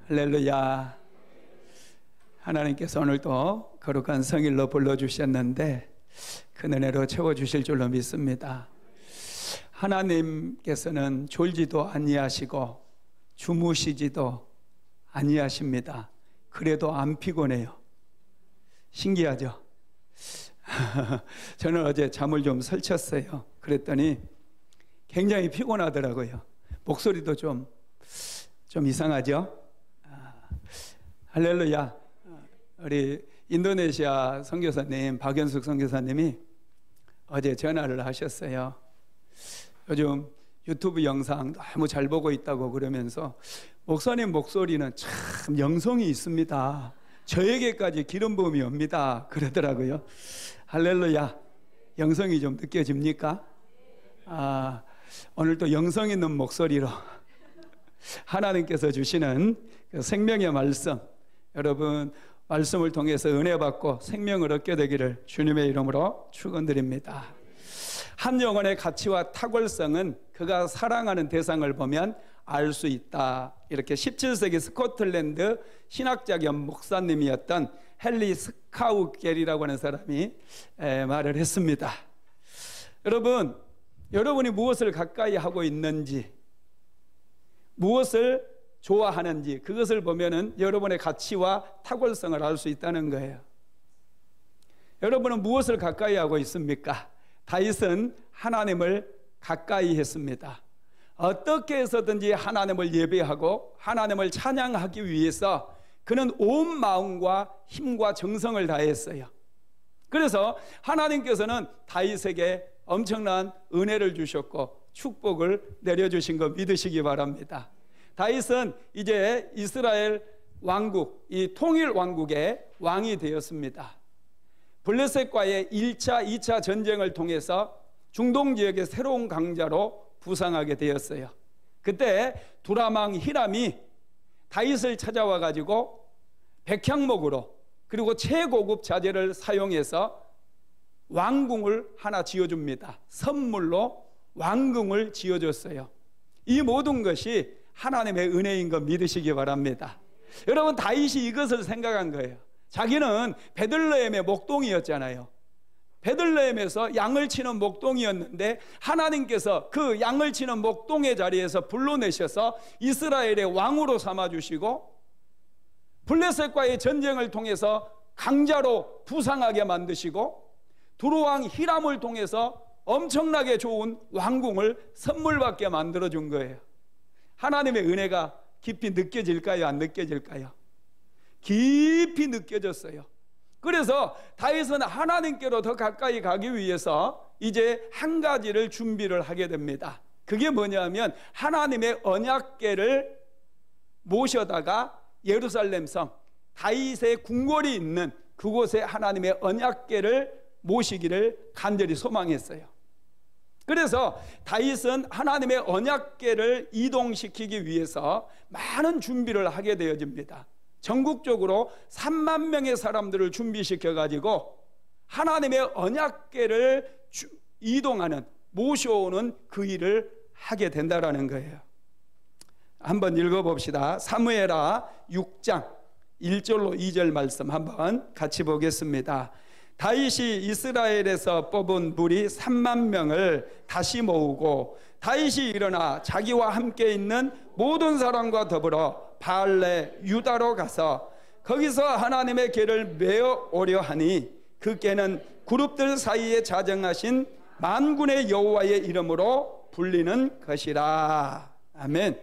할렐루야. 하나님께서 오늘도 거룩한 성일로 불러주셨는데 큰 은혜로 채워주실 줄로 믿습니다. 하나님께서는 졸지도 아니하시고 주무시지도 아니하십니다. 그래도 안 피곤해요. 신기하죠? 저는 어제 잠을 좀 설쳤어요. 그랬더니 굉장히 피곤하더라고요. 목소리도 좀 이상하죠? 할렐루야. 우리 인도네시아 선교사님 박연숙 선교사님이 어제 전화를 하셨어요. 요즘 유튜브 영상 너무 잘 보고 있다고 그러면서 목사님 목소리는 참 영성이 있습니다. 저에게까지 기름 부음이 옵니다. 그러더라고요. 할렐루야. 영성이 좀 느껴집니까? 오늘 또 영성 있는 목소리로 하나님께서 주시는 그 생명의 말씀, 여러분 말씀을 통해서 은혜 받고 생명을 얻게 되기를 주님의 이름으로 축원드립니다. 한 영혼의 가치와 탁월성은 그가 사랑하는 대상을 보면 알 수 있다. 이렇게 17세기 스코틀랜드 신학자 겸 목사님이었던 헨리 스카우겔이라고 하는 사람이 말을 했습니다. 여러분이 무엇을 가까이 하고 있는지, 무엇을 좋아하는지 그것을 보면은 여러분의 가치와 탁월성을 알 수 있다는 거예요. 여러분은 무엇을 가까이 하고 있습니까? 다윗은 하나님을 가까이 했습니다. 어떻게 해서든지 하나님을 예배하고 하나님을 찬양하기 위해서 그는 온 마음과 힘과 정성을 다했어요. 그래서 하나님께서는 다윗에게 엄청난 은혜를 주셨고 축복을 내려주신 거 믿으시기 바랍니다. 다윗은 이제 이스라엘 왕국, 이 통일 왕국의 왕이 되었습니다. 블레셋과의 1차, 2차 전쟁을 통해서 중동 지역의 새로운 강자로 부상하게 되었어요. 그때 두라망 히람이 다윗을 찾아와 가지고 백향목으로 그리고 최고급 자재를 사용해서 왕궁을 하나 지어줍니다. 선물로 왕궁을 지어줬어요. 이 모든 것이 하나님의 은혜인 거 믿으시기 바랍니다. 여러분, 다윗이 이것을 생각한 거예요. 자기는 베들레헴의 목동이었잖아요. 베들레헴에서 양을 치는 목동이었는데 하나님께서 그 양을 치는 목동의 자리에서 불러내셔서 이스라엘의 왕으로 삼아주시고 블레셋과의 전쟁을 통해서 강자로 부상하게 만드시고 두루왕 히람을 통해서 엄청나게 좋은 왕궁을 선물받게 만들어준 거예요. 하나님의 은혜가 깊이 느껴질까요? 안 느껴질까요? 깊이 느껴졌어요. 그래서 다윗은 하나님께로 더 가까이 가기 위해서 이제 한 가지를 준비를 하게 됩니다. 그게 뭐냐면 하나님의 언약궤를 모셔다가 예루살렘 성 다윗의 궁궐이 있는 그곳에 하나님의 언약궤를 모시기를 간절히 소망했어요. 그래서 다윗은 하나님의 언약궤를 이동시키기 위해서 많은 준비를 하게 되어집니다. 전국적으로 3만 명의 사람들을 준비시켜 가지고 하나님의 언약궤를 이동하는, 모셔오는 그 일을 하게 된다라는 거예요. 한번 읽어봅시다. 사무엘하 6장 1절로 2절 말씀 한번 같이 보겠습니다. 다윗이 이스라엘에서 뽑은 무리 3만 명을 다시 모으고 다윗이 일어나 자기와 함께 있는 모든 사람과 더불어 바알레 유다로 가서 거기서 하나님의 궤를 메어 오려 하니 그 궤는 그룹들 사이에 자정하신 만군의 여호와의 이름으로 불리는 것이라. 아멘.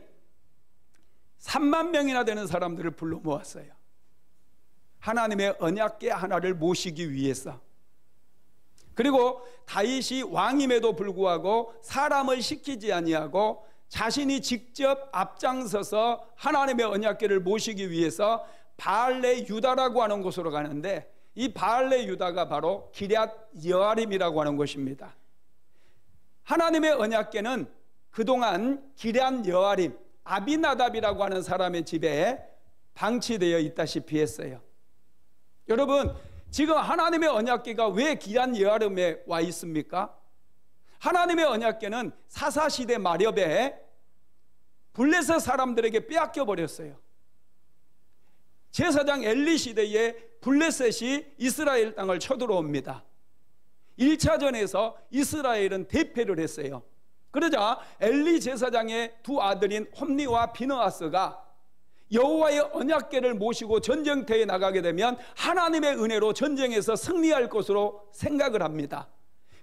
3만 명이나 되는 사람들을 불러 모았어요. 하나님의 언약궤 하나를 모시기 위해서. 그리고 다윗이 왕임에도 불구하고 사람을 시키지 아니하고 자신이 직접 앞장서서 하나님의 언약궤를 모시기 위해서 바알레 유다라고 하는 곳으로 가는데 이 바알레 유다가 바로 기럇 여아림이라고 하는 곳입니다. 하나님의 언약궤는 그동안 기럇 여아림 아비나답이라고 하는 사람의 집에 방치되어 있다시피 했어요. 여러분, 지금 하나님의 언약궤가 왜 기럇 여아림에 와 있습니까? 하나님의 언약궤는 사사시대 마렵에 블레셋 사람들에게 빼앗겨 버렸어요. 제사장 엘리 시대에 블레셋이 이스라엘 땅을 쳐들어옵니다. 1차전에서 이스라엘은 대패를 했어요. 그러자 엘리 제사장의 두 아들인 홈니와 비느하스가 여호와의 언약궤를 모시고 전쟁터에 나가게 되면 하나님의 은혜로 전쟁에서 승리할 것으로 생각을 합니다.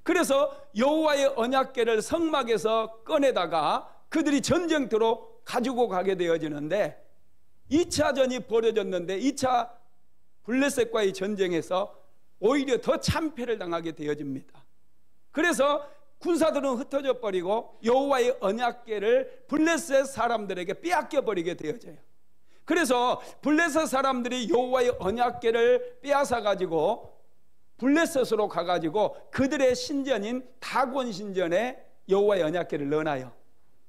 그래서 여호와의 언약궤를 성막에서 꺼내다가 그들이 전쟁터로 가지고 가게 되어지는데 2차전이 벌어졌는데 2차 블레셋과의 전쟁에서 오히려 더 참패를 당하게 되어집니다. 그래서 군사들은 흩어져 버리고 여호와의 언약궤를 블레셋 사람들에게 빼앗겨 버리게 되어져요. 그래서 블레셋 사람들이 여호와의 언약궤를 빼앗아 가지고 블레셋으로 가가지고 그들의 신전인 다곤 신전에 여호와의 언약궤를 넣어놔요.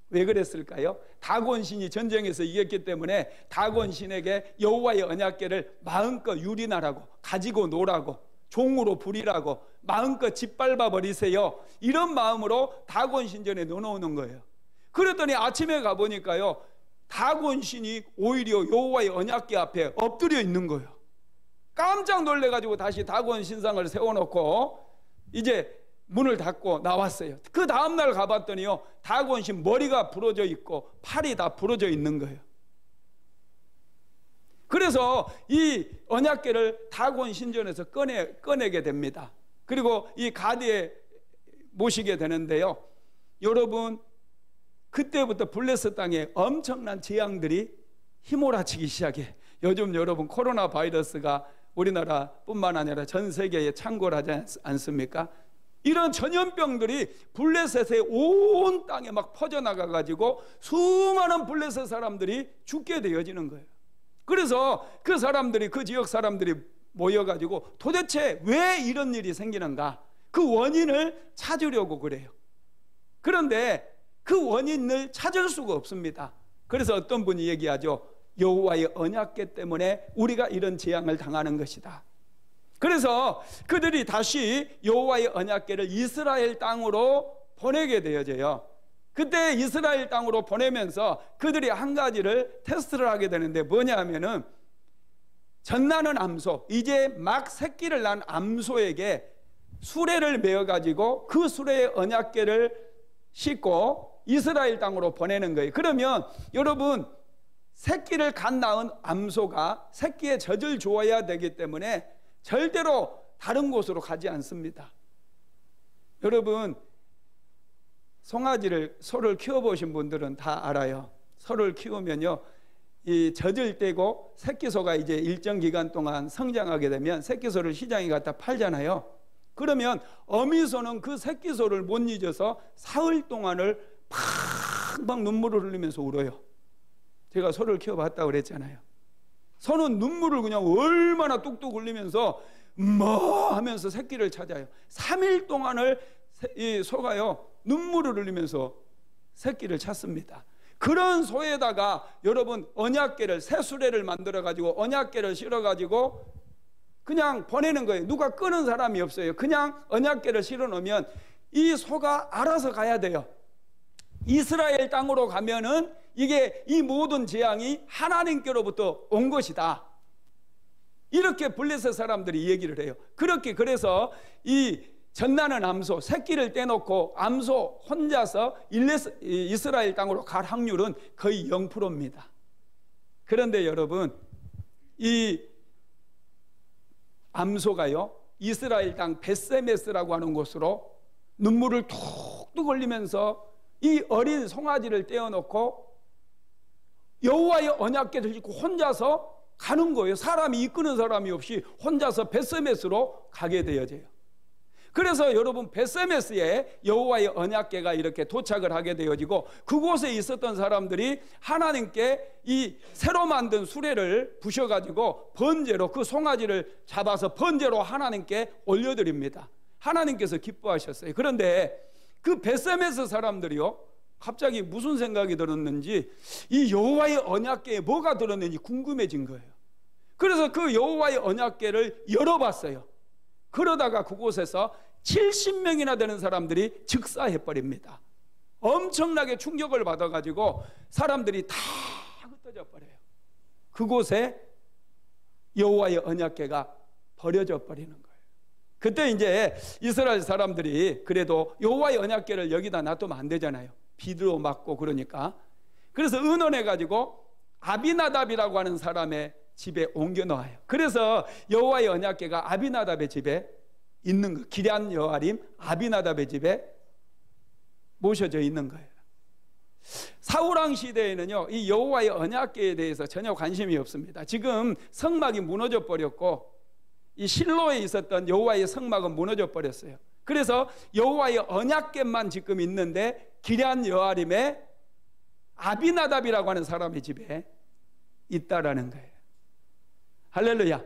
왜 그랬을까요? 다곤 신이 전쟁에서 이겼기 때문에 다곤 신에게 여호와의 언약궤를 마음껏 유린하라고, 가지고 놀라고, 종으로 부리라고, 마음껏 짓밟아 버리세요, 이런 마음으로 다곤 신전에 넣어놓는 거예요. 그랬더니 아침에 가보니까요, 다곤 신이 오히려 여호와의 언약궤 앞에 엎드려 있는 거예요. 깜짝 놀래가지고 다시 다곤 신상을 세워놓고 이제 문을 닫고 나왔어요. 그 다음날 가봤더니요, 다곤 신 머리가 부러져 있고 팔이 다 부러져 있는 거예요. 그래서 이 언약궤를 다곤 신전에서 꺼내게 됩니다. 그리고 이 가드에 모시게 되는데요, 여러분, 그때부터 블레셋 땅에 엄청난 재앙들이 휘몰아치기 시작해. 요즘 여러분 코로나 바이러스가 우리나라뿐만 아니라 전 세계에 창궐하지 않습니까? 이런 전염병들이 블레셋의 온 땅에 막 퍼져나가 가지고 수많은 블레셋 사람들이 죽게 되어지는 거예요. 그래서 그 사람들이, 그 지역 사람들이 모여가지고 도대체 왜 이런 일이 생기는가, 그 원인을 찾으려고 그래요. 그런데 그 원인을 찾을 수가 없습니다. 그래서 어떤 분이 얘기하죠. 여호와의 언약궤 때문에 우리가 이런 재앙을 당하는 것이다. 그래서 그들이 다시 여호와의 언약궤를 이스라엘 땅으로 보내게 되어져요. 그때 이스라엘 땅으로 보내면서 그들이 한 가지를 테스트를 하게 되는데, 뭐냐 하면은 젖나는 암소, 이제 막 새끼를 난 암소에게 수레를 메어 가지고 그 수레에 언약궤를 싣고 이스라엘 땅으로 보내는 거예요. 그러면 여러분, 새끼를 갓 낳은 암소가 새끼의 젖을 주어야 되기 때문에 절대로 다른 곳으로 가지 않습니다. 여러분, 송아지를, 소를 키워보신 분들은 다 알아요. 소를 키우면요, 이 젖을 떼고 새끼소가 이제 일정 기간 동안 성장하게 되면 새끼소를 시장에 갖다 팔잖아요. 그러면 어미소는 그 새끼소를 못 잊어서 사흘 동안을 팍팍 눈물을 흘리면서 울어요. 제가 소를 키워봤다고 그랬잖아요. 소는 눈물을 그냥 얼마나 뚝뚝 흘리면서 뭐 하면서 새끼를 찾아요. 3일 동안을 이 소가요, 눈물을 흘리면서 새끼를 찾습니다. 그런 소에다가 여러분 언약궤를, 새 수레를 만들어 가지고 언약궤를 실어 가지고 그냥 보내는 거예요. 누가 끄는 사람이 없어요. 그냥 언약궤를 실어 놓으면 이 소가 알아서 가야 돼요. 이스라엘 땅으로 가면은 이게, 이 모든 재앙이 하나님께로부터 온 것이다, 이렇게 블레셋 사람들이 얘기를 해요. 그렇게, 그래서 이 젖나는 암소, 새끼를 떼놓고 암소 혼자서 이스라엘 땅으로 갈 확률은 거의 0%입니다. 그런데 여러분, 이 암소가요, 이스라엘 땅 벳세메스라고 하는 곳으로 눈물을 툭툭 흘리면서 이 어린 송아지를 떼어놓고 여호와의 언약궤를 싣고 혼자서 가는 거예요. 사람이 이끄는 사람이 없이 혼자서 벳세메스로 가게 되어져요. 그래서 여러분, 벳세메스에 여호와의 언약궤가 이렇게 도착을 하게 되어지고, 그곳에 있었던 사람들이 하나님께 이 새로 만든 수레를 부셔가지고 번제로, 그 송아지를 잡아서 번제로 하나님께 올려드립니다. 하나님께서 기뻐하셨어요. 그런데 그 벳세메스 사람들이요, 갑자기 무슨 생각이 들었는지 이 여호와의 언약궤에 뭐가 들었는지 궁금해진 거예요. 그래서 그 여호와의 언약궤를 열어봤어요. 그러다가 그곳에서 70명이나 되는 사람들이 즉사해버립니다. 엄청나게 충격을 받아가지고 사람들이 다 흩어져 버려요. 그곳에 여호와의 언약궤가 버려져 버리는 거예요. 그때 이제 이스라엘 사람들이 그래도 여호와의 언약궤를 여기다 놔두면 안 되잖아요. 비도 맞고 그러니까. 그래서 의논해 가지고 아비나답이라고 하는 사람의 집에 옮겨 놓아요. 그래서 여호와의 언약궤가 아비나답의 집에 있는 거, 기럇 여아림 아비나답의 집에 모셔져 있는 거예요. 사울왕 시대에는요, 이 여호와의 언약궤에 대해서 전혀 관심이 없습니다. 지금 성막이 무너져 버렸고 이 실로에 있었던 여호와의 성막은 무너져 버렸어요. 그래서 여호와의 언약궤만 지금 있는데 기럇 여아림의 아비나답이라고 하는 사람의 집에 있다라는 거예요. 할렐루야.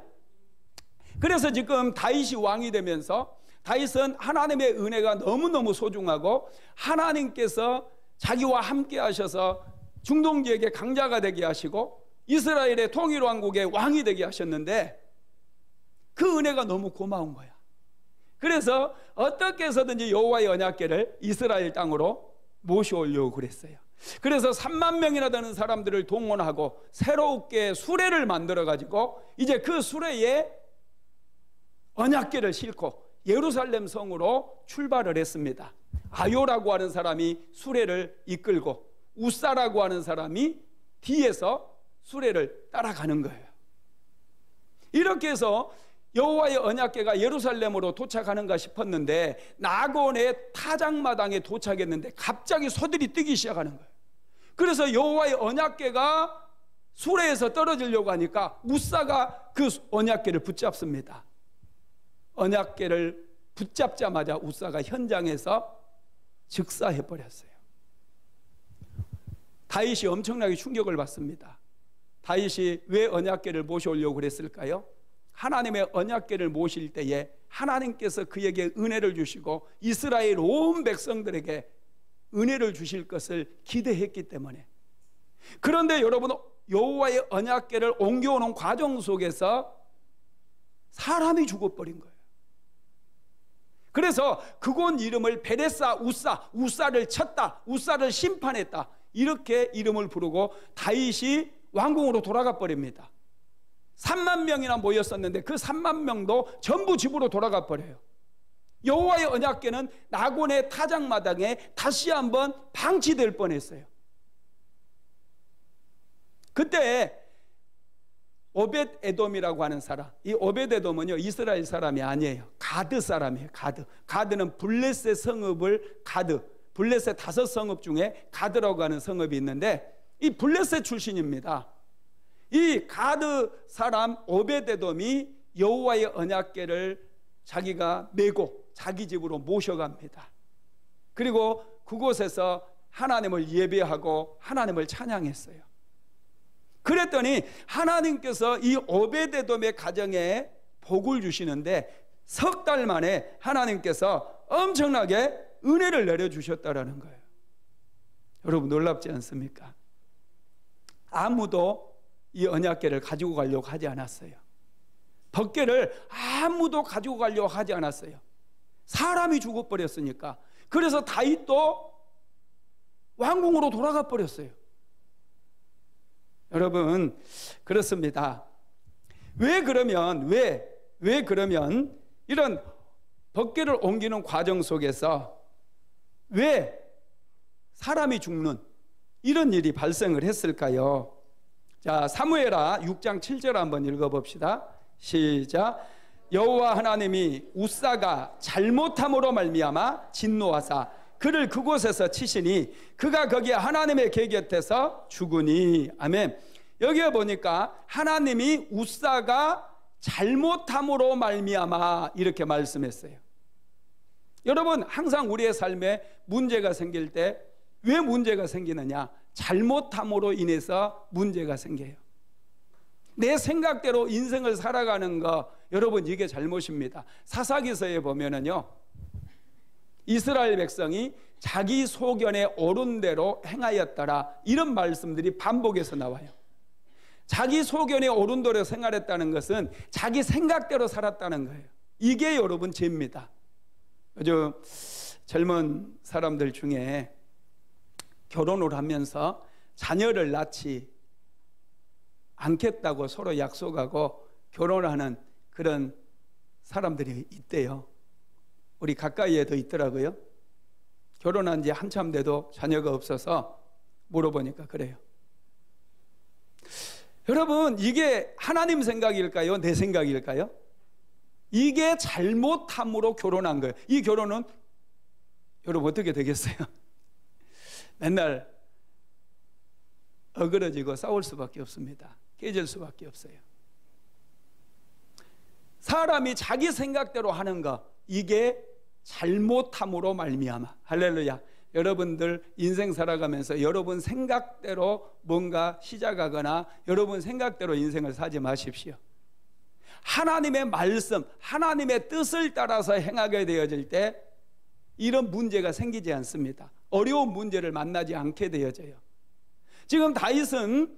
그래서 지금 다윗이 왕이 되면서 다윗은 하나님의 은혜가 너무너무 소중하고 하나님께서 자기와 함께 하셔서 중동 지역의 강자가 되게 하시고 이스라엘의 통일 왕국의 왕이 되게 하셨는데 그 은혜가 너무 고마운 거야. 그래서 어떻게 해서든지 여호와의 언약궤를 이스라엘 땅으로 모셔오려고 그랬어요. 그래서 3만 명이나 되는 사람들을 동원하고 새롭게 수레를 만들어 가지고 이제 그 수레에 언약궤를 싣고 예루살렘 성으로 출발을 했습니다. 아요라고 하는 사람이 수레를 이끌고 우사라고 하는 사람이 뒤에서 수레를 따라가는 거예요. 이렇게 해서 여호와의 언약궤가 예루살렘으로 도착하는가 싶었는데 나곤의 타작마당에 도착했는데 갑자기 소들이 뜨기 시작하는 거예요. 그래서 여호와의 언약궤가 수레에서 떨어지려고 하니까 우사가 그 언약궤를 붙잡습니다. 언약궤를 붙잡자마자 우사가 현장에서 즉사해버렸어요. 다윗이 엄청나게 충격을 받습니다. 다윗이 왜 언약궤를 모셔오려고 그랬을까요? 하나님의 언약궤를 모실 때에 하나님께서 그에게 은혜를 주시고 이스라엘 온 백성들에게 은혜를 주실 것을 기대했기 때문에. 그런데 여러분, 여호와의 언약궤를 옮겨오는 과정 속에서 사람이 죽어버린 거예요. 그래서 그곳 이름을 베레사 우사, 우사를 쳤다, 우사를 심판했다, 이렇게 이름을 부르고 다윗이 왕궁으로 돌아가 버립니다. 3만 명이나 모였었는데 그 3만 명도 전부 집으로 돌아가 버려요. 여호와의 언약궤는 나곤의 타작마당에 다시 한번 방치될 뻔했어요. 그때 오벳 에돔이라고 하는 사람, 이 오벳 에돔은요 이스라엘 사람이 아니에요. 가드 사람이에요. 가드는 블레셋 성읍을 블레셋 5성읍 중에 가드라고 하는 성읍이 있는데 이 블레셋 출신입니다. 이 가드 사람 오벳 에돔이 여호와의 언약궤를 자기가 메고 자기 집으로 모셔갑니다. 그리고 그곳에서 하나님을 예배하고 하나님을 찬양했어요. 그랬더니 하나님께서 이 오벳 에돔의 가정에 복을 주시는데 석 달 만에 하나님께서 엄청나게 은혜를 내려주셨다라는 거예요. 여러분 놀랍지 않습니까? 아무도 이 언약궤를 가지고 가려고 하지 않았어요. 법궤를 아무도 가지고 가려고 하지 않았어요. 사람이 죽어버렸으니까. 그래서 다윗도 왕궁으로 돌아가 버렸어요. 여러분 그렇습니다. 왜 그러면 이런 법궤를 옮기는 과정 속에서 왜 사람이 죽는 이런 일이 발생을 했을까요? 자, 사무엘하 6장 7절 한번 읽어봅시다. 시작. 여호와 하나님이 우사가 잘못함으로 말미암아 진노하사 그를 그곳에서 치시니 그가 거기에 하나님의 궤 곁에서 죽으니. 아멘. 여기에 보니까 하나님이 우사가 잘못함으로 말미암아 이렇게 말씀했어요. 여러분 항상 우리의 삶에 문제가 생길 때 왜 문제가 생기느냐? 잘못함으로 인해서 문제가 생겨요. 내 생각대로 인생을 살아가는 거, 여러분 이게 잘못입니다. 사사기서에 보면은요 이스라엘 백성이 자기 소견에 옳은 대로 행하였더라 이런 말씀들이 반복해서 나와요. 자기 소견에 옳은 대로 생활했다는 것은 자기 생각대로 살았다는 거예요. 이게 여러분 죄입니다. 요즘 젊은 사람들 중에 결혼을 하면서 자녀를 낳지 않겠다고 서로 약속하고 결혼하는 그런 사람들이 있대요. 우리 가까이에도 있더라고요. 결혼한 지 한참 돼도 자녀가 없어서 물어보니까 그래요. 여러분, 이게 하나님 생각일까요? 내 생각일까요? 이게 잘못함으로 결혼한 거예요. 이 결혼은 여러분 어떻게 되겠어요? 맨날 어그러지고 싸울 수밖에 없습니다. 깨질 수밖에 없어요. 사람이 자기 생각대로 하는 거, 이게 잘못함으로 말미암아. 할렐루야. 여러분들 인생 살아가면서 여러분 생각대로 뭔가 시작하거나 여러분 생각대로 인생을 사지 마십시오. 하나님의 말씀, 하나님의 뜻을 따라서 행하게 되어질 때 이런 문제가 생기지 않습니다. 어려운 문제를 만나지 않게 되어져요. 지금 다윗은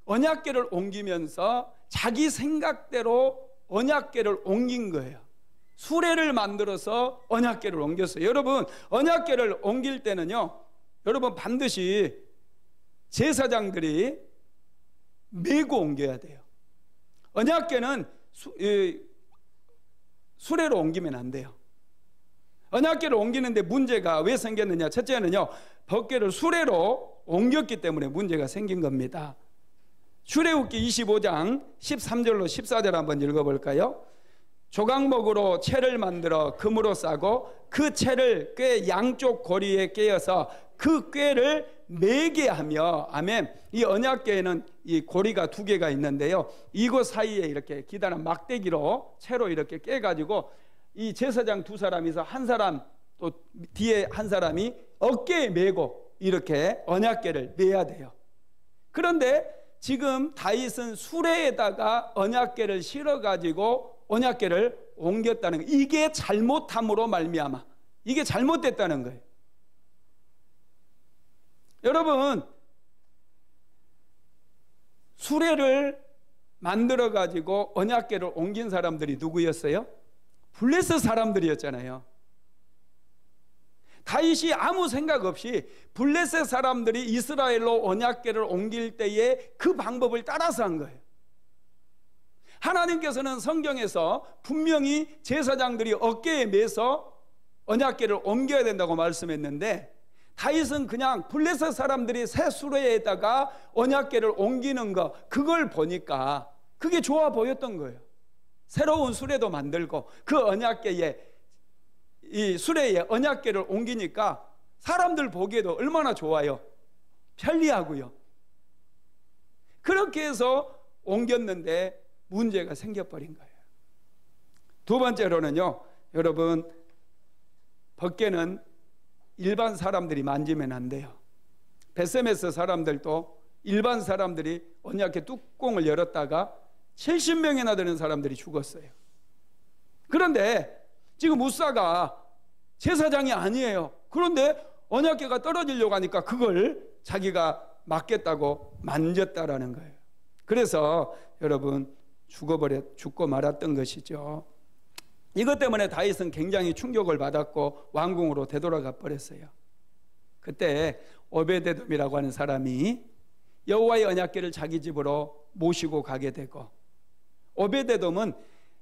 언약궤를 옮기면서 자기 생각대로 언약궤를 옮긴 거예요. 수레를 만들어서 언약궤를 옮겼어요. 여러분, 언약궤를 옮길 때는요, 여러분 반드시 제사장들이 메고 옮겨야 돼요. 언약궤는 수레로 옮기면 안 돼요. 언약궤를 옮기는데 문제가 왜 생겼느냐? 첫째는요, 법궤를 수레로 옮겼기 때문에 문제가 생긴 겁니다. 출애굽기 25장 13절로 14절 한번 읽어볼까요? 조각목으로 채를 만들어 금으로 싸고 그 채를 궤 양쪽 고리에 꿰어서 그 꾀를 매게 하며, 아멘. 이 언약궤에는 이 고리가 두 개가 있는데요, 이곳 사이에 이렇게 기다란 막대기로 채로 이렇게 깨가지고 이 제사장 두 사람이서 한 사람 또 뒤에 한 사람이 어깨에 메고 이렇게 언약궤를 매야 돼요. 그런데 지금 다윗은 수레에다가 언약궤를 실어가지고 언약궤를 옮겼다는 거예요. 이게 잘못함으로 말미암아, 이게 잘못됐다는 거예요. 여러분, 수레를 만들어 가지고 언약궤를 옮긴 사람들이 누구였어요? 블레셋 사람들이었잖아요. 다윗이 아무 생각 없이 블레셋 사람들이 이스라엘로 언약궤를 옮길 때에 그 방법을 따라서 한 거예요. 하나님께서는 성경에서 분명히 제사장들이 어깨에 매서 언약궤를 옮겨야 된다고 말씀했는데, 다윗은 그냥 블레셋 사람들이 새 수레에다가 언약궤를 옮기는 거, 그걸 보니까 그게 좋아 보였던 거예요. 새로운 수레도 만들고 그 언약궤에, 이 수레에 언약궤를 옮기니까 사람들 보기에도 얼마나 좋아요. 편리하고요. 그렇게 해서 옮겼는데 문제가 생겨버린 거예요. 두 번째로는요, 여러분, 법궤는 일반 사람들이 만지면 안 돼요. 베세메스 사람들도 일반 사람들이 언약궤 뚜껑을 열었다가 70명이나 되는 사람들이 죽었어요. 그런데 지금 우사가 제사장이 아니에요. 그런데 언약궤가 떨어지려고 하니까 그걸 자기가 막겠다고 만졌다라는 거예요. 그래서 여러분 죽고 말았던 것이죠. 이것 때문에 다윗은 굉장히 충격을 받았고 왕궁으로 되돌아가 버렸어요. 그때 오베데돔이라고 하는 사람이 여호와의 언약궤를 자기 집으로 모시고 가게 되고, 오베데돔은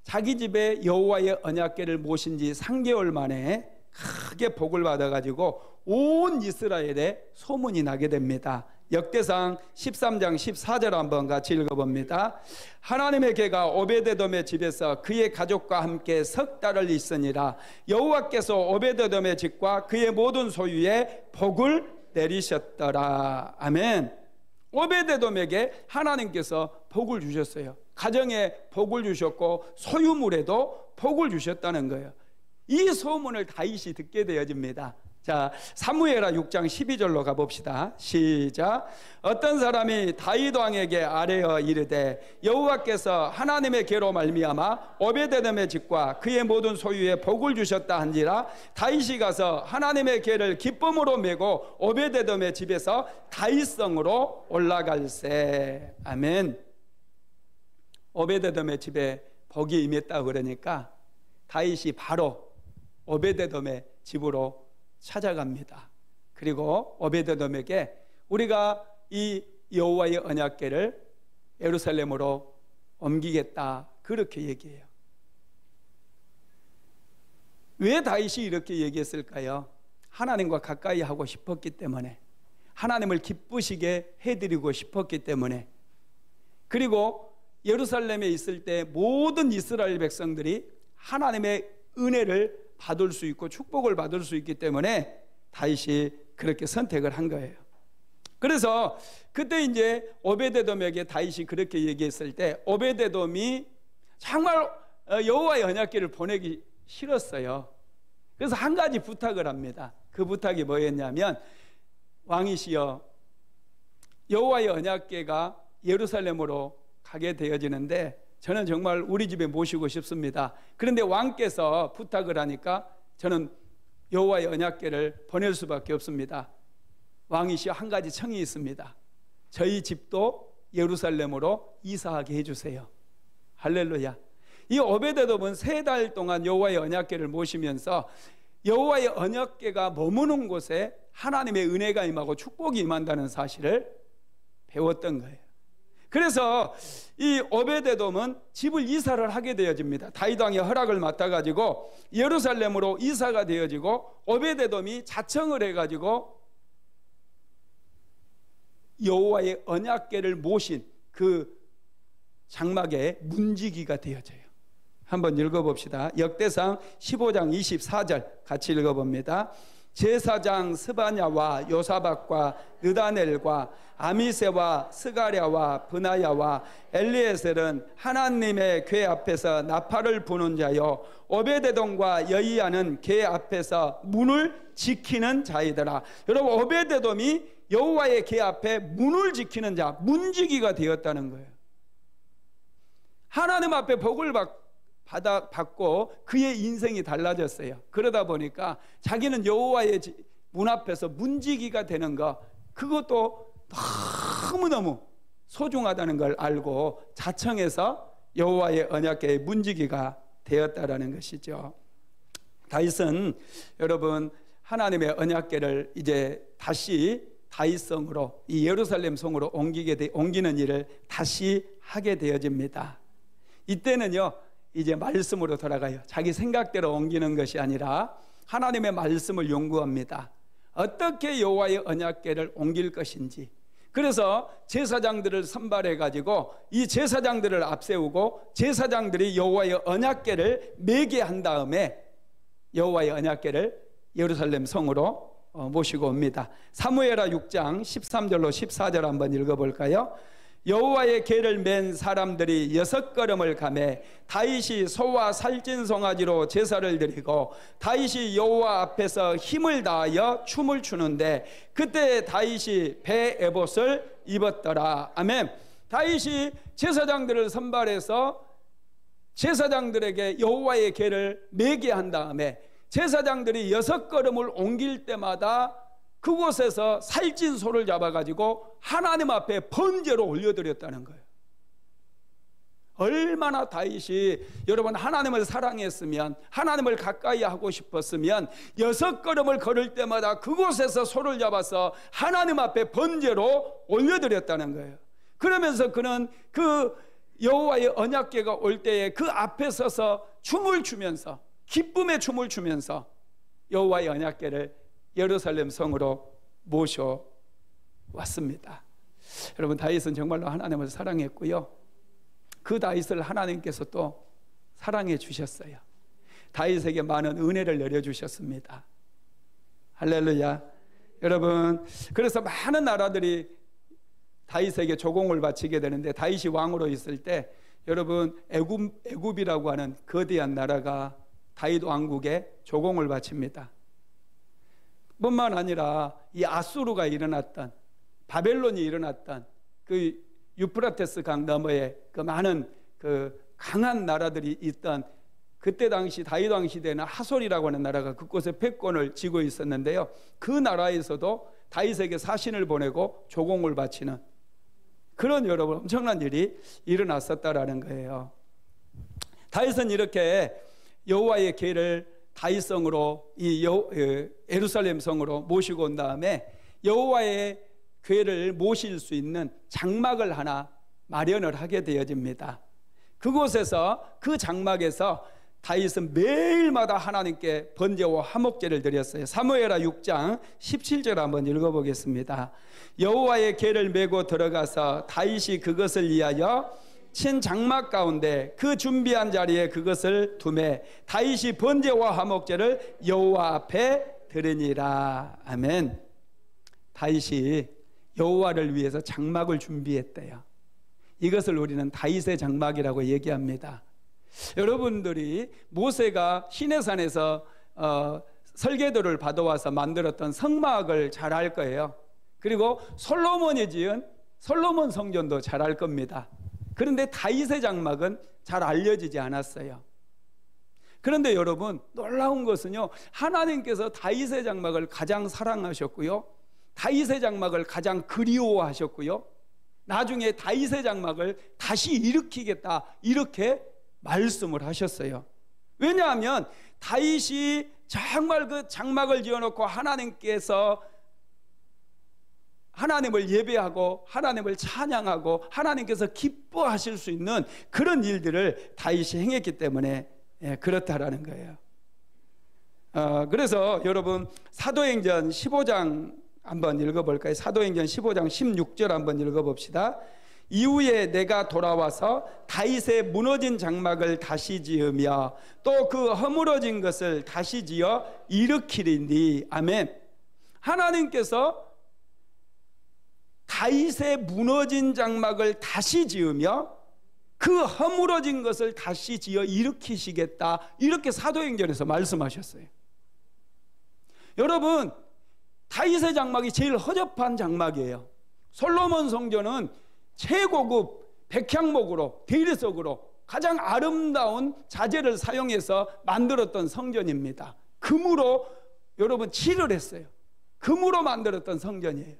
자기 집에 여호와의 언약궤를 모신 지 3개월 만에 크게 복을 받아가지고 온 이스라엘에 소문이 나게 됩니다. 역대상 13장 14절 한번 같이 읽어봅니다. 하나님의 궤가 오베데돔의 집에서 그의 가족과 함께 석 달을 있으니라. 여호와께서 오베데돔의 집과 그의 모든 소유에 복을 내리셨더라. 아멘. 오베데돔에게 하나님께서 복을 주셨어요. 가정에 복을 주셨고 소유물에도 복을 주셨다는 거예요. 이 소문을 다윗이 듣게 되어집니다. 자, 사무엘하 6장 12절로 가봅시다. 시작. 어떤 사람이 다윗 왕에게 아뢰어 이르되 여호와께서 하나님의 궤로 말미암아 오베데돔의 집과 그의 모든 소유에 복을 주셨다 한지라. 다윗이 가서 하나님의 궤를 기쁨으로 메고 오베데돔의 집에서 다윗성으로 올라갈세. 아멘. 오베데돔의 집에 복이 임했다 그러니까 다윗이 바로 오베데돔의 집으로 찾아갑니다. 그리고 오베데돔에게 우리가 이 여호와의 언약궤를 예루살렘으로 옮기겠다 그렇게 얘기해요. 왜 다윗이 이렇게 얘기했을까요? 하나님과 가까이 하고 싶었기 때문에, 하나님을 기쁘시게 해드리고 싶었기 때문에, 그리고 예루살렘에 있을 때 모든 이스라엘 백성들이 하나님의 은혜를 받을 수 있고 축복을 받을 수 있기 때문에 다윗이 그렇게 선택을 한 거예요. 그래서 그때 이제 오베데돔에게 다윗이 그렇게 얘기했을 때 오베데돔이 정말 여호와의 언약궤를 보내기 싫었어요. 그래서 한 가지 부탁을 합니다. 그 부탁이 뭐였냐면, 왕이시여, 여호와의 언약궤가 예루살렘으로 가게 되어지는데 저는 정말 우리 집에 모시고 싶습니다. 그런데 왕께서 부탁을 하니까 저는 여호와의 언약궤를 보낼 수밖에 없습니다. 왕이시여, 한 가지 청이 있습니다. 저희 집도 예루살렘으로 이사하게 해주세요. 할렐루야. 이 오베데돔은 3달 동안 여호와의 언약궤를 모시면서 여호와의 언약궤가 머무는 곳에 하나님의 은혜가 임하고 축복이 임한다는 사실을 배웠던 거예요. 그래서 이 오베데돔은 집을 이사를 하게 되어집니다. 다윗 왕의 허락을 맡아가지고 예루살렘으로 이사가 되어지고, 오베데돔이 자청을 해가지고 여호와의 언약궤를 모신 그 장막의 문지기가 되어져요. 한번 읽어봅시다. 역대상 15장 24절 같이 읽어봅니다. 제사장 스바냐와 요사박과 느다넬과 아미세와 스가랴와 브나야와 엘리에셀은 하나님의 궤 앞에서 나팔을 부는 자요, 오베데돔과 여이야는 궤 앞에서 문을 지키는 자이더라. 여러분, 오베데돔이 여호와의 궤 앞에 문을 지키는 자, 문지기가 되었다는 거예요. 하나님 앞에 복을 받고 그의 인생이 달라졌어요. 그러다 보니까 자기는 여호와의 문 앞에서 문지기가 되는 것, 그것도 너무너무 소중하다는 걸 알고 자청해서 여호와의 언약궤의 문지기가 되었다라는 것이죠. 다윗은 여러분, 하나님의 언약궤를 이제 다시 다윗성으로, 이 예루살렘 성으로 옮기는 일을 다시 하게 되어집니다. 이때는요, 이제 말씀으로 돌아가요. 자기 생각대로 옮기는 것이 아니라 하나님의 말씀을 연구합니다. 어떻게 여호와의 언약궤를 옮길 것인지. 그래서 제사장들을 선발해 가지고 이 제사장들을 앞세우고 제사장들이 여호와의 언약궤를 매게 한 다음에 여호와의 언약궤를 예루살렘 성으로 모시고 옵니다. 사무엘하 6장 13절로 14절 한번 읽어볼까요? 여호와의 궤를 맨 사람들이 6걸음을 가매 다윗이 소와 살찐 송아지로 제사를 드리고 다윗이 여호와 앞에서 힘을 다하여 춤을 추는데 그때 다윗이 배 에봇을 입었더라. 아멘. 다윗이 제사장들을 선발해서 제사장들에게 여호와의 궤를 매게 한 다음에 제사장들이 6걸음을 옮길 때마다 그곳에서 살찐 소를 잡아가지고 하나님 앞에 번제로 올려드렸다는 거예요. 얼마나 다윗이 여러분 하나님을 사랑했으면, 하나님을 가까이 하고 싶었으면 6걸음을 걸을 때마다 그곳에서 소를 잡아서 하나님 앞에 번제로 올려드렸다는 거예요. 그러면서 그는 그 여호와의 언약궤가 올 때에 그 앞에 서서 춤을 추면서, 기쁨의 춤을 추면서 여호와의 언약궤를 예루살렘 성으로 모셔왔습니다. 여러분, 다윗은 정말로 하나님을 사랑했고요, 그 다윗을 하나님께서 또 사랑해 주셨어요. 다윗에게 많은 은혜를 내려주셨습니다. 할렐루야. 여러분, 그래서 많은 나라들이 다윗에게 조공을 바치게 되는데, 다윗이 왕으로 있을 때 여러분 애굽이라고 하는 거대한 나라가 다윗 왕국에 조공을 바칩니다. 뿐만 아니라 이 아수르가 일어났던, 바벨론이 일어났던 그 유프라테스 강 너머에 그 많은 그 강한 나라들이 있던, 그때 당시 다윗 왕 시대에는 하솔이라고 하는 나라가 그곳에 패권을 쥐고 있었는데요, 그 나라에서도 다윗에게 사신을 보내고 조공을 바치는 그런 여러분 엄청난 일이 일어났었다라는 거예요. 다윗은 이렇게 여호와의 궤를 다윗성으로, 이 예루살렘 성으로 모시고 온 다음에 여호와의 궤를 모실 수 있는 장막을 하나 마련을 하게 되어집니다. 그곳에서 그 장막에서 다윗은 매일마다 하나님께 번제와 화목제를 드렸어요. 사무엘하 6장 17절 한번 읽어보겠습니다. 여호와의 궤를 메고 들어가서 다윗이 그것을 위하여 친 장막 가운데 그 준비한 자리에 그것을 두매 다윗이 번제와 화목제를 여호와 앞에 드리니라. 아멘. 다윗이 여호와를 위해서 장막을 준비했대요. 이것을 우리는 다윗의 장막이라고 얘기합니다. 여러분들이 모세가 시내산에서 설계도를 받아와서 만들었던 성막을 잘 알 거예요. 그리고 솔로몬이 지은 솔로몬 성전도 잘 알 겁니다. 그런데 다윗의 장막은 잘 알려지지 않았어요. 그런데 여러분, 놀라운 것은요, 하나님께서 다윗의 장막을 가장 사랑하셨고요, 다윗의 장막을 가장 그리워하셨고요, 나중에 다윗의 장막을 다시 일으키겠다 이렇게 말씀을 하셨어요. 왜냐하면 다윗이 정말 그 장막을 지어놓고 하나님께서 하나님을 예배하고 하나님을 찬양하고 하나님께서 기뻐하실 수 있는 그런 일들을 다윗이 행했기 때문에 그렇다라는 거예요. 그래서 여러분 사도행전 15장 한번 읽어볼까요? 사도행전 15장 16절 한번 읽어봅시다. 이후에 내가 돌아와서 다윗의 무너진 장막을 다시 지으며 또 그 허물어진 것을 다시 지어 일으키리니. 아멘. 하나님께서 다윗의 무너진 장막을 다시 지으며 그 허물어진 것을 다시 지어 일으키시겠다, 이렇게 사도행전에서 말씀하셨어요. 여러분, 다윗의 장막이 제일 허접한 장막이에요. 솔로몬 성전은 최고급 백향목으로 대리석으로 가장 아름다운 자재를 사용해서 만들었던 성전입니다. 금으로 여러분 칠을 했어요. 금으로 만들었던 성전이에요.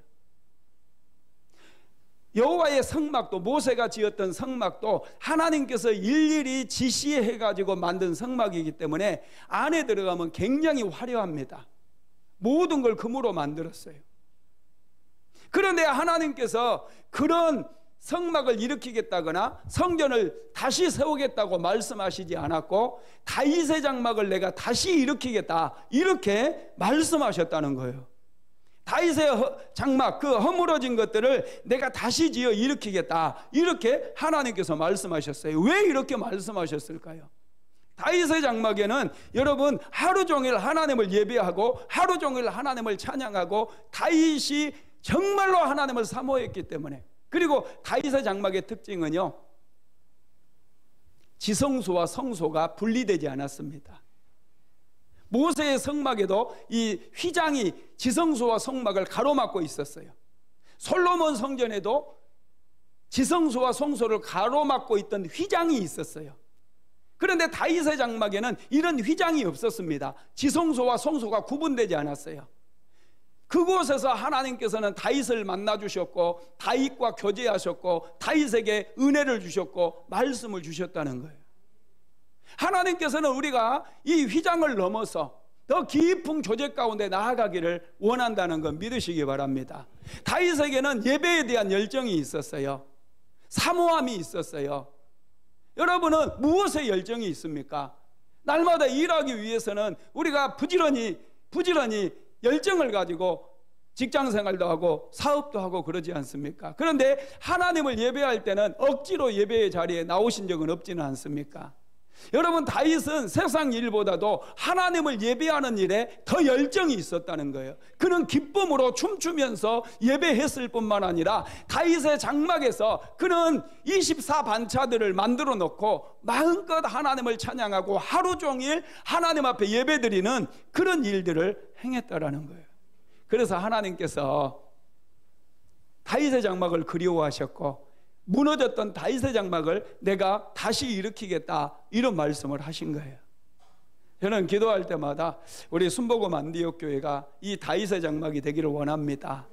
여호와의 성막도, 모세가 지었던 성막도 하나님께서 일일이 지시해 가지고 만든 성막이기 때문에 안에 들어가면 굉장히 화려합니다. 모든 걸 금으로 만들었어요. 그런데 하나님께서 그런 성막을 일으키겠다거나 성전을 다시 세우겠다고 말씀하시지 않았고, 다윗의 장막을 내가 다시 일으키겠다 이렇게 말씀하셨다는 거예요. 다윗의 장막, 그 허물어진 것들을 내가 다시 지어 일으키겠다 이렇게 하나님께서 말씀하셨어요. 왜 이렇게 말씀하셨을까요? 다윗의 장막에는 여러분 하루 종일 하나님을 예배하고 하루 종일 하나님을 찬양하고 다윗이 정말로 하나님을 사모했기 때문에. 그리고 다윗의 장막의 특징은요, 지성소와 성소가 분리되지 않았습니다. 모세의 성막에도 이 휘장이 지성소와 성막을 가로막고 있었어요. 솔로몬 성전에도 지성소와 성소를 가로막고 있던 휘장이 있었어요. 그런데 다윗의 장막에는 이런 휘장이 없었습니다. 지성소와 성소가 구분되지 않았어요. 그곳에서 하나님께서는 다윗을 만나 주셨고 다윗과 교제하셨고 다윗에게 은혜를 주셨고 말씀을 주셨다는 거예요. 하나님께서는 우리가 이 휘장을 넘어서 더 깊은 교제 가운데 나아가기를 원한다는 것 믿으시기 바랍니다. 다윗에게는 예배에 대한 열정이 있었어요. 사모함이 있었어요. 여러분은 무엇에 열정이 있습니까? 날마다 일하기 위해서는 우리가 부지런히 열정을 가지고 직장생활도 하고 사업도 하고 그러지 않습니까? 그런데 하나님을 예배할 때는 억지로 예배의 자리에 나오신 적은 없지는 않습니까? 여러분, 다윗은 세상 일보다도 하나님을 예배하는 일에 더 열정이 있었다는 거예요. 그는 기쁨으로 춤추면서 예배했을 뿐만 아니라 다윗의 장막에서 그는 24반차들을 만들어 놓고 마음껏 하나님을 찬양하고 하루 종일 하나님 앞에 예배드리는 그런 일들을 행했다라는 거예요. 그래서 하나님께서 다윗의 장막을 그리워하셨고 무너졌던 다윗의 장막을 내가 다시 일으키겠다 이런 말씀을 하신 거예요. 저는 기도할 때마다 우리 순복음 안디옥 교회가 이 다윗의 장막이 되기를 원합니다.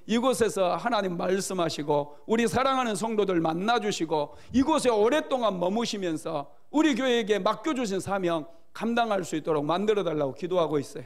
이곳에서 하나님 말씀하시고 우리 사랑하는 성도들 만나주시고 이곳에 오랫동안 머무시면서 우리 교회에게 맡겨주신 사명 감당할 수 있도록 만들어달라고 기도하고 있어요.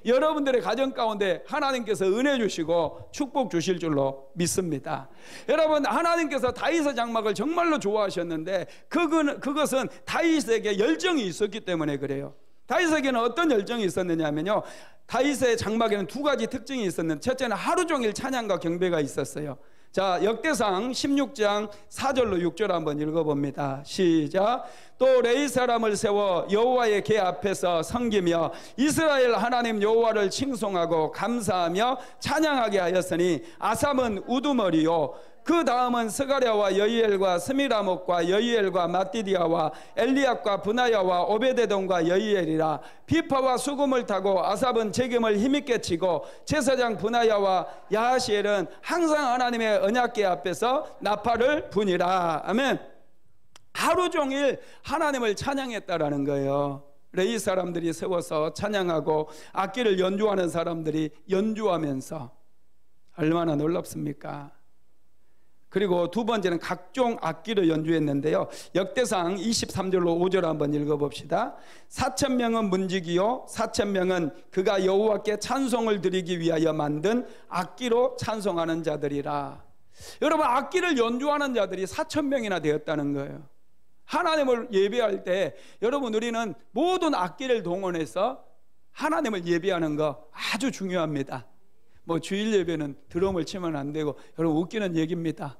여러분들의 가정 가운데 하나님께서 은혜 주시고 축복 주실 줄로 믿습니다. 여러분, 하나님께서 다윗의 장막을 정말로 좋아하셨는데 그것은 다윗에게 열정이 있었기 때문에 그래요. 다윗에게는 어떤 열정이 있었느냐면요, 다윗의 장막에는 두 가지 특징이 있었는데, 첫째는 하루 종일 찬양과 경배가 있었어요. 자, 역대상 16장 4절로 6절 한번 읽어봅니다. 시작. 또 레위 사람을 세워 여호와의 궤 앞에서 섬기며 이스라엘 하나님 여호와를 칭송하고 감사하며 찬양하게 하였으니 아삽은 우두머리요, 그 다음은 스가랴와 여이엘과 스미라목과 여이엘과 마띠디아와 엘리압과 브나야와 오베데돔과 여이엘이라. 비파와 수금을 타고 아삽은 재금을 힘있게 치고 제사장 브나야와 야하시엘은 항상 하나님의 언약궤 앞에서 나팔을 부니라. 아멘. 하루 종일 하나님을 찬양했다라는 거예요. 레위 사람들이 세워서 찬양하고 악기를 연주하는 사람들이 연주하면서, 얼마나 놀랍습니까? 그리고 두 번째는 각종 악기를 연주했는데요, 역대상 23절로 5절 한번 읽어봅시다. 4,000명은 문지기요 4,000명은 그가 여호와께 찬송을 드리기 위하여 만든 악기로 찬송하는 자들이라. 여러분, 악기를 연주하는 자들이 4,000명이나 되었다는 거예요. 하나님을 예배할 때 여러분, 우리는 모든 악기를 동원해서 하나님을 예배하는 거 아주 중요합니다. 뭐 주일 예배는 드럼을 치면 안 되고, 여러분, 웃기는 얘기입니다.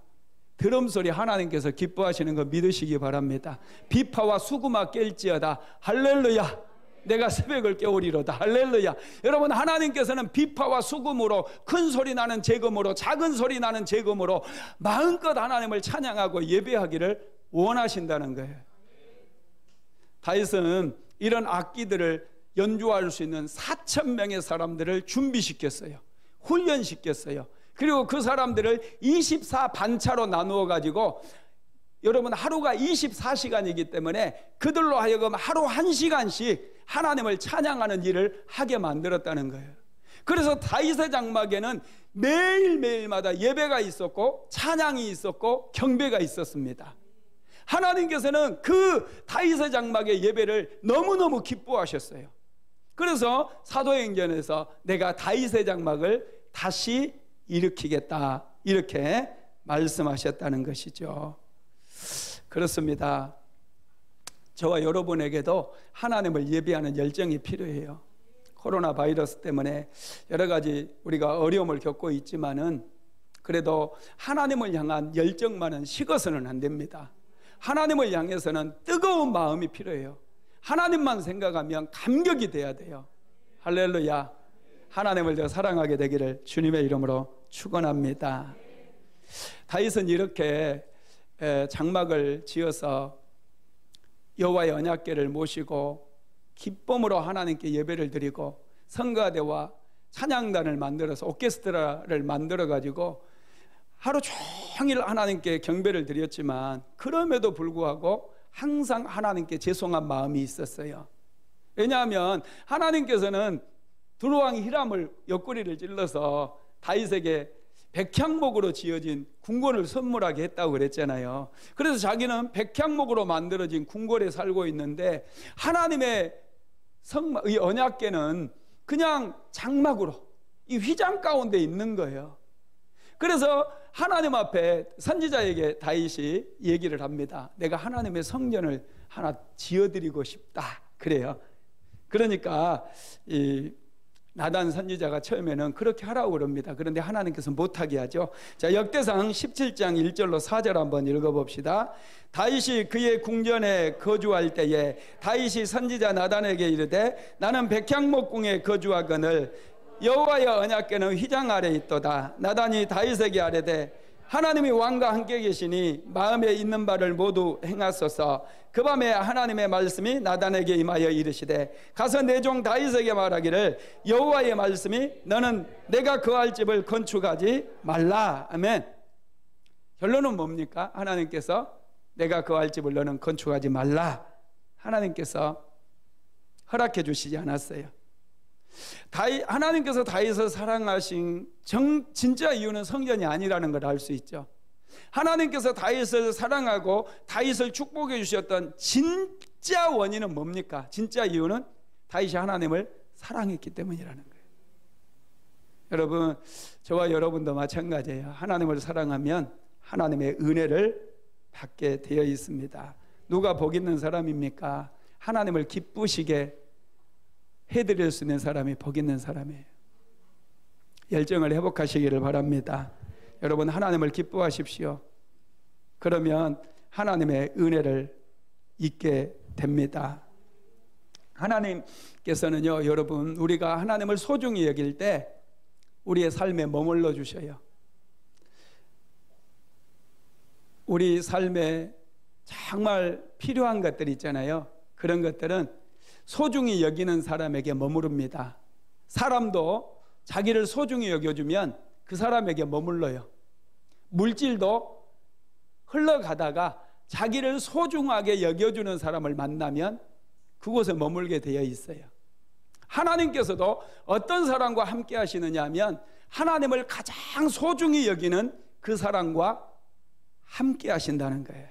드럼 소리 하나님께서 기뻐하시는 거 믿으시기 바랍니다. 비파와 수구마 깰지어다. 할렐루야. 내가 새벽을 깨우리로다. 할렐루야. 여러분, 하나님께서는 비파와 수금으로, 큰 소리 나는 재금으로, 작은 소리 나는 재금으로 마음껏 하나님을 찬양하고 예배하기를 원하신다는 거예요. 다윗은 이런 악기들을 연주할 수 있는 4,000명의 사람들을 준비시켰어요. 훈련시켰어요. 그리고 그 사람들을 24반차로 나누어 가지고, 여러분, 하루가 24시간이기 때문에 그들로 하여금 하루 1시간씩 하나님을 찬양하는 일을 하게 만들었다는 거예요. 그래서 다윗의 장막에는 매일매일마다 예배가 있었고 찬양이 있었고 경배가 있었습니다. 하나님께서는 그 다윗의 장막의 예배를 너무너무 기뻐하셨어요. 그래서 사도행전에서 내가 다윗의 장막을 다시 일으키겠다, 이렇게 말씀하셨다는 것이죠. 그렇습니다. 저와 여러분에게도 하나님을 예배하는 열정이 필요해요. 코로나 바이러스 때문에 여러 가지 우리가 어려움을 겪고 있지만은, 그래도 하나님을 향한 열정만은 식어서는 안 됩니다. 하나님을 향해서는 뜨거운 마음이 필요해요. 하나님만 생각하면 감격이 돼야 돼요. 할렐루야. 하나님을 더 사랑하게 되기를 주님의 이름으로 축원합니다. 다윗은 이렇게 장막을 지어서 여호와의 언약궤를 모시고 기쁨으로 하나님께 예배를 드리고, 성가대와 찬양단을 만들어서 오케스트라를 만들어 가지고 하루 종일 하나님께 경배를 드렸지만, 그럼에도 불구하고 항상 하나님께 죄송한 마음이 있었어요. 왜냐하면 하나님께서는 두루왕 히람을 옆구리를 찔러서 다윗에게 백향목으로 지어진 궁궐을 선물하게 했다고 그랬잖아요. 그래서 자기는 백향목으로 만들어진 궁궐에 살고 있는데, 하나님의 이 언약궤는 그냥 장막으로 이 휘장 가운데 있는 거예요. 그래서 하나님 앞에 선지자에게 다윗이 얘기를 합니다. 내가 하나님의 성전을 하나 지어드리고 싶다, 그래요. 그러니까 이 나단 선지자가 처음에는 그렇게 하라고 그럽니다. 그런데 하나님께서 못하게 하죠. 자, 역대상 17장 1절로 4절 한번 읽어봅시다. 다윗이 그의 궁전에 거주할 때에 다윗이 선지자 나단에게 이르되, 나는 백향목궁에 거주하거늘 여호와의 언약궤는 휘장 아래 있도다. 나단이 다윗에게 아뢰되, 하나님이 왕과 함께 계시니 마음에 있는 바를 모두 행하소서. 그 밤에 하나님의 말씀이 나단에게 임하여 이르시되, 가서 내 종 다윗에게 말하기를, 여호와의 말씀이 너는 내가 거할 집을 건축하지 말라. 아멘. 결론은 뭡니까? 하나님께서 내가 거할 집을 너는 건축하지 말라, 하나님께서 허락해 주시지 않았어요. 하나님께서 다윗을 사랑하신 진짜 이유는 성전이 아니라는 걸 알 수 있죠. 하나님께서 다윗을 사랑하고 다윗을 축복해 주셨던 진짜 원인은 뭡니까? 진짜 이유는 다윗이 하나님을 사랑했기 때문이라는 거예요. 여러분, 저와 여러분도 마찬가지예요. 하나님을 사랑하면 하나님의 은혜를 받게 되어 있습니다. 누가 복 있는 사람입니까? 하나님을 기쁘시게 해드릴 수 있는 사람이 복 있는 사람이에요. 열정을 회복하시기를 바랍니다. 여러분, 하나님을 기뻐하십시오. 그러면 하나님의 은혜를 잊게 됩니다. 하나님께서는요, 여러분, 우리가 하나님을 소중히 여길 때 우리의 삶에 머물러 주셔요. 우리 삶에 정말 필요한 것들 있잖아요. 그런 것들은 소중히 여기는 사람에게 머무릅니다. 사람도 자기를 소중히 여겨주면 그 사람에게 머물러요. 물질도 흘러가다가 자기를 소중하게 여겨주는 사람을 만나면 그곳에 머물게 되어 있어요. 하나님께서도 어떤 사람과 함께 하시느냐 하면 하나님을 가장 소중히 여기는 그 사람과 함께 하신다는 거예요.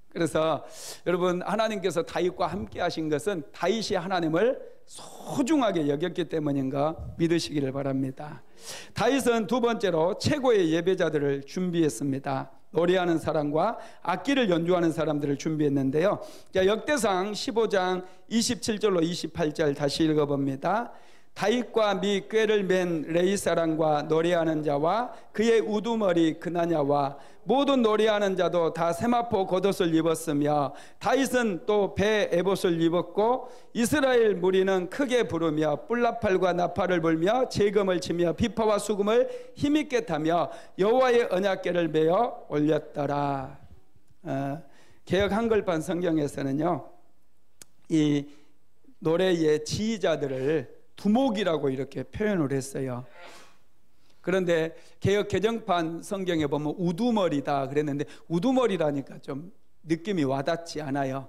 그래서 여러분, 하나님께서 다윗과 함께 하신 것은 다윗이 하나님을 소중하게 여겼기 때문인가 믿으시기를 바랍니다. 다윗은 두 번째로 최고의 예배자들을 준비했습니다. 노래하는 사람과 악기를 연주하는 사람들을 준비했는데요. 역대상 15장 27절로 28절 다시 읽어봅니다. 다윗과 미 꾀를 맨 레이 사람과 노래하는 자와 그의 우두머리 그나냐와 모든 노래하는 자도 다 세마포 겉옷을 입었으며 다윗은 또 배 에봇을 입었고 이스라엘 무리는 크게 부르며 뿔나팔과 나팔을 불며 재금을 치며 비파와 수금을 힘있게 타며 여호와의 언약궤를 메어 올렸더라. 개역 한글판 성경에서는요, 이 노래의 지휘자들을 두목이라고 이렇게 표현을 했어요. 그런데 개역 개정판 성경에 보면 우두머리다 그랬는데 우두머리라니까 좀 느낌이 와닿지 않아요.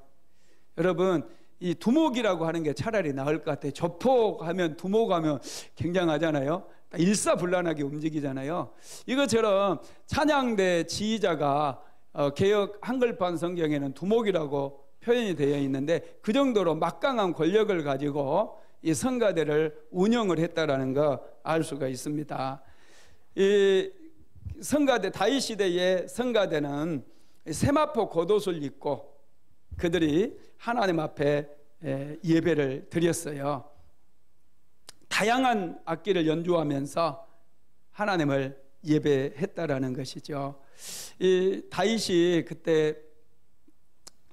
여러분, 이 두목이라고 하는 게 차라리 나을 것 같아요. 조폭하면 두목하면 굉장하잖아요. 일사불란하게 움직이잖아요. 이것처럼 찬양대 지휘자가 개역 한글판 성경에는 두목이라고 표현이 되어 있는데 그 정도로 막강한 권력을 가지고 이 성가대를 운영을 했다라는 거 알 수가 있습니다. 이 성가대, 다윗 시대의 성가대는 세마포 겉옷을 입고 그들이 하나님 앞에 예배를 드렸어요. 다양한 악기를 연주하면서 하나님을 예배했다라는 것이죠. 이 다윗이 그때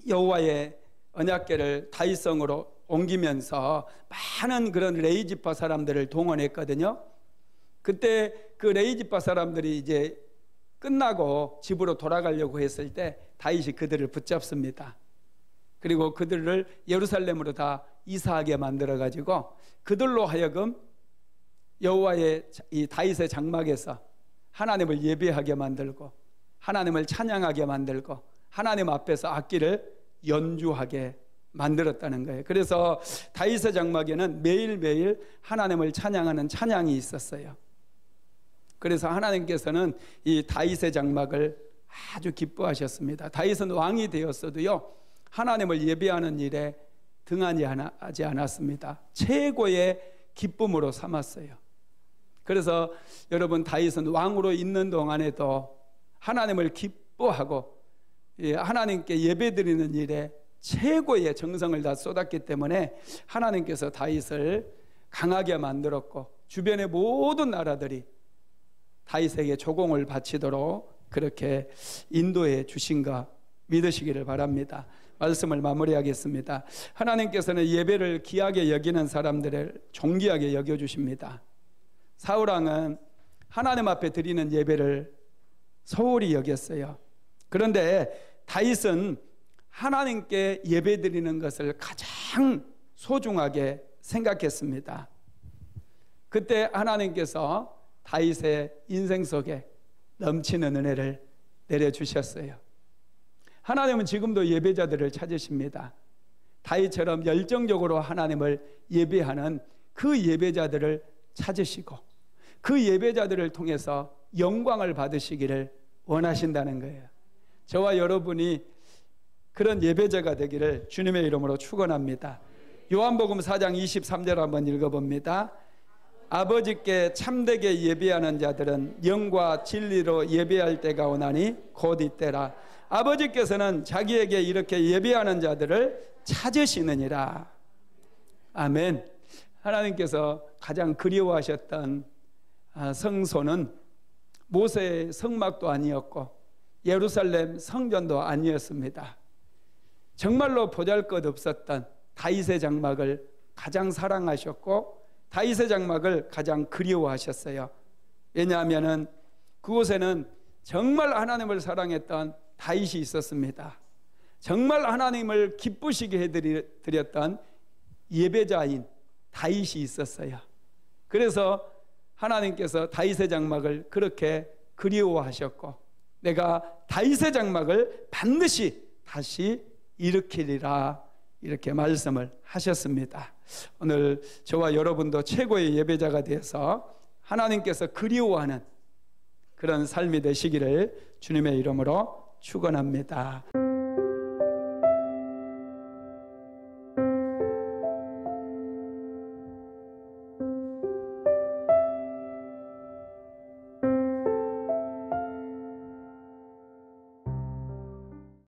여호와의 언약궤를 다윗성으로 옮기면서 많은 그런 레이지파 사람들을 동원했거든요. 그때 그 레이지파 사람들이 이제 끝나고 집으로 돌아가려고 했을 때 다윗이 그들을 붙잡습니다. 그리고 그들을 예루살렘으로 다 이사하게 만들어 가지고 그들로 하여금 여호와의 이 다윗의 장막에서 하나님을 예배하게 만들고 하나님을 찬양하게 만들고 하나님 앞에서 악기를 연주하게 만들었다는 거예요. 그래서 다윗의 장막에는 매일매일 하나님을 찬양하는 찬양이 있었어요. 그래서 하나님께서는 이 다윗의 장막을 아주 기뻐하셨습니다. 다윗은 왕이 되었어도요, 하나님을 예배하는 일에 등한히 하지 않았습니다. 최고의 기쁨으로 삼았어요. 그래서 여러분, 다윗은 왕으로 있는 동안에도 하나님을 기뻐하고 하나님께 예배드리는 일에 최고의 정성을 다 쏟았기 때문에 하나님께서 다윗을 강하게 만들었고 주변의 모든 나라들이 다윗에게 조공을 바치도록 그렇게 인도해 주신가 믿으시기를 바랍니다. 말씀을 마무리하겠습니다. 하나님께서는 예배를 귀하게 여기는 사람들을 존귀하게 여겨주십니다. 사울왕은 하나님 앞에 드리는 예배를 소홀히 여겼어요. 그런데 다윗은 하나님께 예배드리는 것을 가장 소중하게 생각했습니다. 그때 하나님께서 다윗의 인생 속에 넘치는 은혜를 내려주셨어요. 하나님은 지금도 예배자들을 찾으십니다. 다윗처럼 열정적으로 하나님을 예배하는 그 예배자들을 찾으시고 그 예배자들을 통해서 영광을 받으시기를 원하신다는 거예요. 저와 여러분이 그런 예배자가 되기를 주님의 이름으로 축원합니다. 요한복음 4장 23절 한번 읽어봅니다. 아버지께 참되게 예배하는 자들은 영과 진리로 예배할 때가 오나니 곧 이때라. 아버지께서는 자기에게 이렇게 예배하는 자들을 찾으시느니라. 아멘. 하나님께서 가장 그리워하셨던 성소는 모세의 성막도 아니었고 예루살렘 성전도 아니었습니다. 정말로 보잘것없었던 다윗의 장막을 가장 사랑하셨고 다윗의 장막을 가장 그리워하셨어요. 왜냐하면 그곳에는 정말 하나님을 사랑했던 다윗이 있었습니다. 정말 하나님을 기쁘시게 해드렸던 예배자인 다윗이 있었어요. 그래서 하나님께서 다윗의 장막을 그렇게 그리워하셨고 내가 다윗의 장막을 반드시 다시 일으키리라 이렇게 말씀을 하셨습니다. 오늘 저와 여러분도 최고의 예배자가 되어서 하나님께서 그리워하는 그런 삶이 되시기를 주님의 이름으로 축원합니다.